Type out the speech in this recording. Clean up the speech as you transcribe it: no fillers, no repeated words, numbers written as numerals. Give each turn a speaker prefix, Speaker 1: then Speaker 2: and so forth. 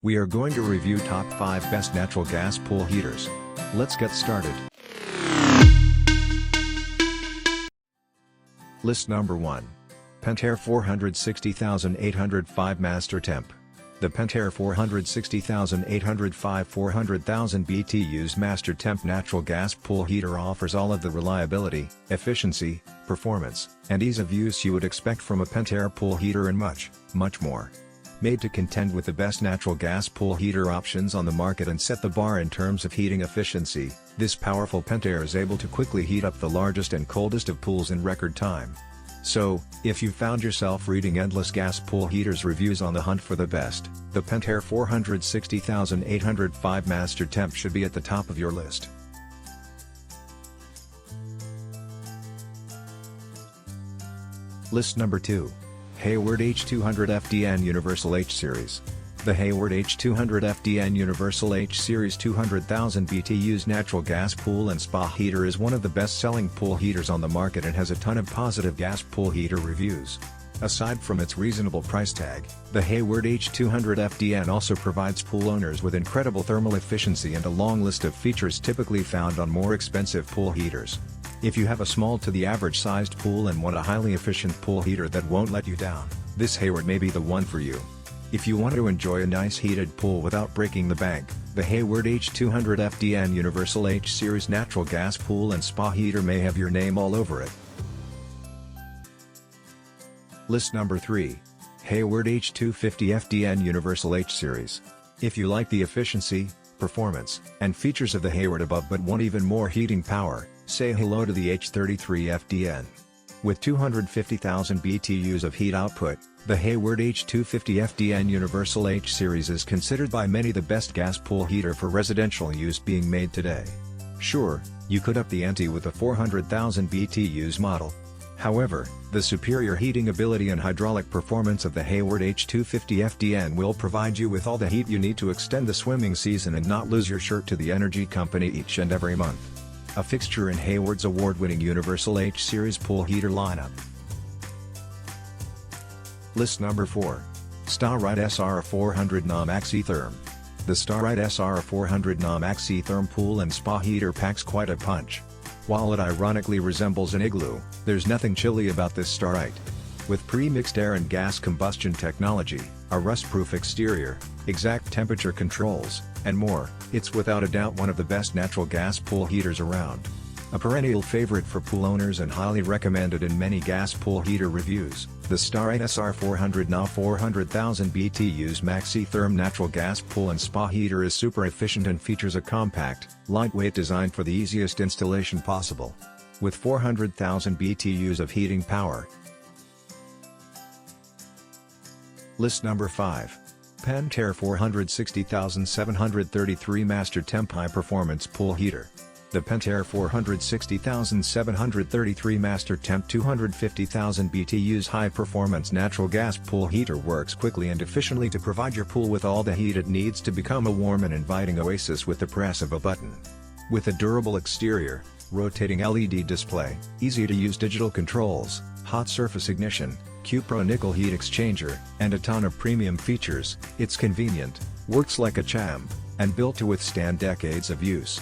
Speaker 1: We are going to review top 5 best natural gas pool heaters. Let's get started. List number 1. PENTAIR 460,805 MASTERTEMP. The PENTAIR 460,805 400,000 BTUs MASTERTEMP natural gas pool heater offers all of the reliability, efficiency, performance, and ease of use you would expect from a PENTAIR pool heater and much, much more. Made to contend with the best natural gas pool heater options on the market and set the bar in terms of heating efficiency, this powerful PENTAIR is able to quickly heat up the largest and coldest of pools in record time. So, if you found yourself reading endless gas pool heaters reviews on the hunt for the best, the PENTAIR 460,805 MASTERTEMP should be at the top of your list. List number 2. HAYWARD H200 FDN Universal H Series. The HAYWARD H200 FDN Universal H Series 200,000 BTUs natural gas pool and spa heater is one of the best-selling pool heaters on the market and has a ton of positive gas pool heater reviews. Aside from its reasonable price tag, the HAYWARD H200 FDN also provides pool owners with incredible thermal efficiency and a long list of features typically found on more expensive pool heaters. If you have a small to the average sized pool and want a highly efficient pool heater that won't let you down, this HAYWARD may be the one for you. If you want to enjoy a nice heated pool without breaking the bank, the HAYWARD H200 FDN Universal H Series natural gas pool and spa heater may have your name all over it. List number 3. HAYWARD H250 FDN Universal H Series. If you like the efficiency, performance, and features of the HAYWARD above but want even more heating power, say hello to the H33 FDN. With 250,000 BTUs of heat output, the HAYWARD H250 FDN Universal H Series is considered by many the best gas pool heater for residential use being made today. Sure, you could up the ante with a 400,000 BTUs model. However, the superior heating ability and hydraulic performance of the HAYWARD H250 FDN will provide you with all the heat you need to extend the swimming season and not lose your shirt to the energy company each and every month. A fixture in HAYWARD's award-winning Universal H Series pool heater lineup. List number 4. STA-RITE SR400 Na MAX-E-THERM. The STA-RITE SR400 Na MAX-E-THERM pool and spa heater packs quite a punch. While it ironically resembles an igloo, there's nothing chilly about this STA-RITE. With pre-mixed air and gas combustion technology, a rust-proof exterior, exact temperature controls, and more, it's without a doubt one of the best natural gas pool heaters around. A perennial favorite for pool owners and highly recommended in many gas pool heater reviews, the STA-RITE SR400 Na 400,000 BTUs MAX-E-THERM natural gas pool and spa heater is super efficient and features a compact, lightweight design for the easiest installation possible. With 400,000 BTUs of heating power. List number 5. PENTAIR 460,733 MASTERTEMP High Performance Pool Heater. The PENTAIR 460,733 MASTERTEMP 250,000 BTUs high-performance natural gas pool heater works quickly and efficiently to provide your pool with all the heat it needs to become a warm and inviting oasis with the press of a button. With a durable exterior, rotating LED display, easy-to-use digital controls, hot surface ignition, Q-Pro nickel heat exchanger, and a ton of premium features, it's convenient, works like a champ, and built to withstand decades of use.